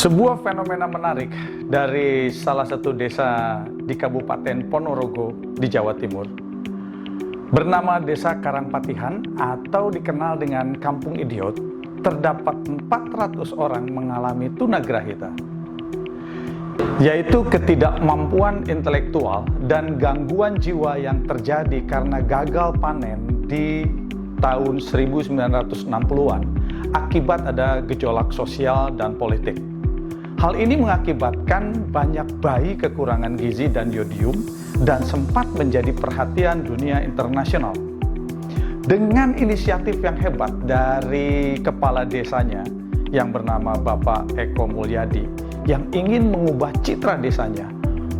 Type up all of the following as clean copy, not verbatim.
Sebuah fenomena menarik dari salah satu desa di Kabupaten Ponorogo di Jawa Timur bernama Desa Karangpatihan atau dikenal dengan Kampung Idiot. Terdapat 400 orang mengalami tunagrahita, yaitu ketidakmampuan intelektual dan gangguan jiwa yang terjadi karena gagal panen di tahun 1960-an akibat ada gejolak sosial dan politik. Hal ini mengakibatkan banyak bayi kekurangan gizi dan yodium dan sempat menjadi perhatian dunia internasional. Dengan inisiatif yang hebat dari kepala desanya yang bernama Bapak Eko Mulyadi yang ingin mengubah citra desanya,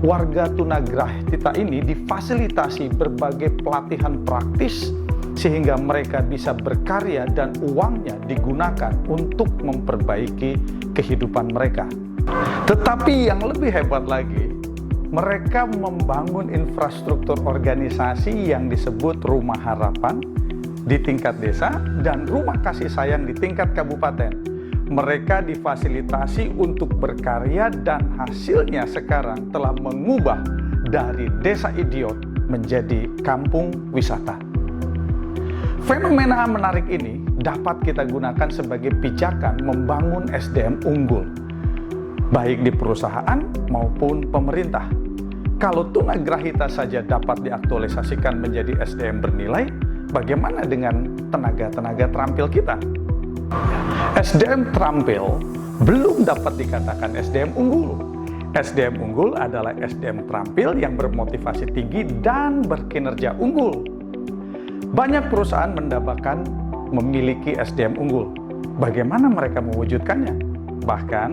warga tunagrahita ini difasilitasi berbagai pelatihan praktis sehingga mereka bisa berkarya dan uangnya digunakan untuk memperbaiki kehidupan mereka. Tetapi yang lebih hebat lagi, mereka membangun infrastruktur organisasi yang disebut Rumah Harapan di tingkat desa dan Rumah Kasih Sayang di tingkat kabupaten. Mereka difasilitasi untuk berkarya dan hasilnya sekarang telah mengubah dari desa idiot menjadi kampung wisata. Fenomena menarik ini dapat kita gunakan sebagai pijakan membangun SDM unggul, baik di perusahaan maupun pemerintah. Kalau tunagrahita saja dapat diaktualisasikan menjadi SDM bernilai, bagaimana dengan tenaga-tenaga terampil kita? SDM terampil belum dapat dikatakan SDM unggul. SDM unggul adalah SDM terampil yang bermotivasi tinggi dan berkinerja unggul. Banyak perusahaan mendambakan memiliki SDM unggul. Bagaimana mereka mewujudkannya? Bahkan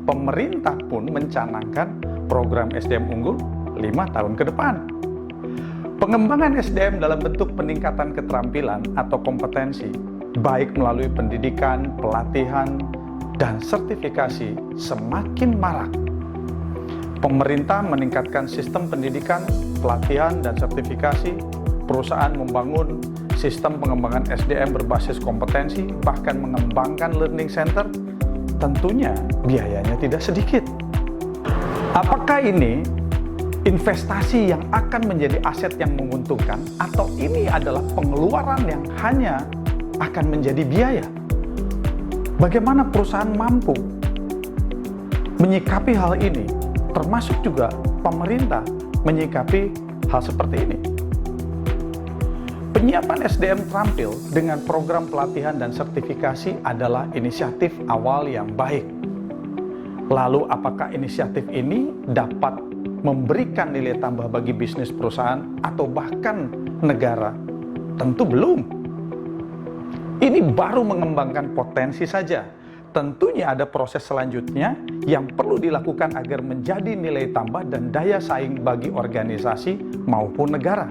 pemerintah pun mencanangkan program SDM unggul 5 tahun ke depan. Pengembangan SDM dalam bentuk peningkatan keterampilan atau kompetensi, baik melalui pendidikan, pelatihan, dan sertifikasi semakin marak. Pemerintah meningkatkan sistem pendidikan, pelatihan, dan sertifikasi. Perusahaan membangun sistem pengembangan SDM berbasis kompetensi, bahkan mengembangkan learning center. Tentunya biayanya tidak sedikit. Apakah ini investasi yang akan menjadi aset yang menguntungkan, atau ini adalah pengeluaran yang hanya akan menjadi biaya? Bagaimana perusahaan mampu menyikapi hal ini, termasuk juga pemerintah menyikapi hal seperti ini? Penyiapan SDM terampil dengan program pelatihan dan sertifikasi adalah inisiatif awal yang baik. Lalu apakah inisiatif ini dapat memberikan nilai tambah bagi bisnis perusahaan atau bahkan negara? Tentu belum. Ini baru mengembangkan potensi saja. Tentunya ada proses selanjutnya yang perlu dilakukan agar menjadi nilai tambah dan daya saing bagi organisasi maupun negara.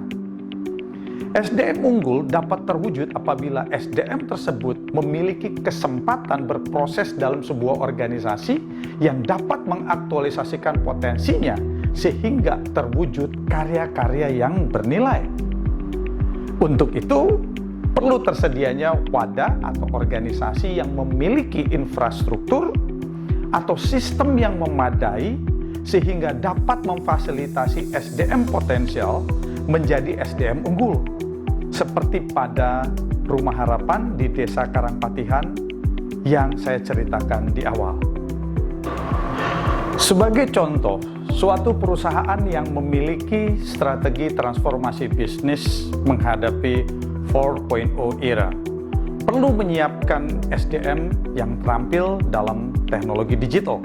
SDM unggul dapat terwujud apabila SDM tersebut memiliki kesempatan berproses dalam sebuah organisasi yang dapat mengaktualisasikan potensinya sehingga terwujud karya-karya yang bernilai. Untuk itu, perlu tersedianya wadah atau organisasi yang memiliki infrastruktur atau sistem yang memadai sehingga dapat memfasilitasi SDM potensial menjadi SDM unggul, seperti pada Rumah Harapan di Desa Karangpatihan yang saya ceritakan di awal. Sebagai contoh, suatu perusahaan yang memiliki strategi transformasi bisnis menghadapi 4.0 era perlu menyiapkan SDM yang terampil dalam teknologi digital.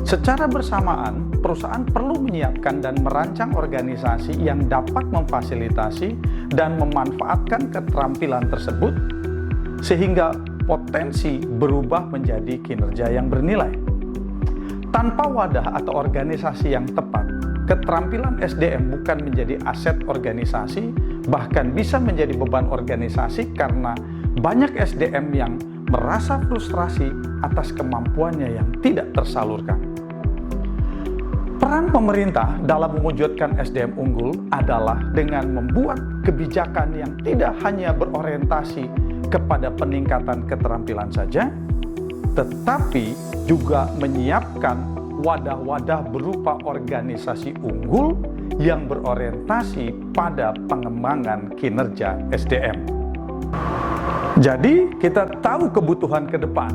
Secara bersamaan, perusahaan perlu menyiapkan dan merancang organisasi yang dapat memfasilitasi dan memanfaatkan keterampilan tersebut sehingga potensi berubah menjadi kinerja yang bernilai. Tanpa wadah atau organisasi yang tepat, keterampilan SDM bukan menjadi aset organisasi, bahkan bisa menjadi beban organisasi karena banyak SDM yang merasa frustrasi atas kemampuannya yang tidak tersalurkan. Peran pemerintah dalam mewujudkan SDM unggul adalah dengan membuat kebijakan yang tidak hanya berorientasi kepada peningkatan keterampilan saja, tetapi juga menyiapkan wadah-wadah berupa organisasi unggul yang berorientasi pada pengembangan kinerja SDM. Jadi, kita tahu kebutuhan ke depan.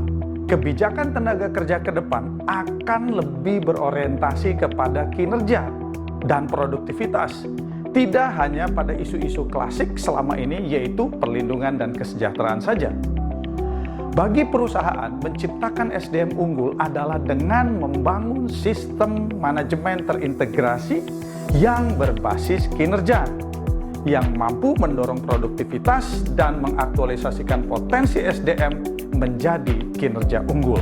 Kebijakan tenaga kerja ke depan akan lebih berorientasi kepada kinerja dan produktivitas, tidak hanya pada isu-isu klasik selama ini, yaitu perlindungan dan kesejahteraan saja. Bagi perusahaan, menciptakan SDM unggul adalah dengan membangun sistem manajemen terintegrasi yang berbasis kinerja, yang mampu mendorong produktivitas dan mengaktualisasikan potensi SDM menjadi kinerja unggul.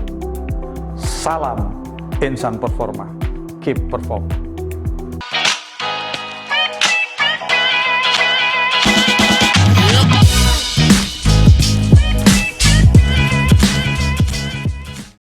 Salam Insan Performa, keep perform.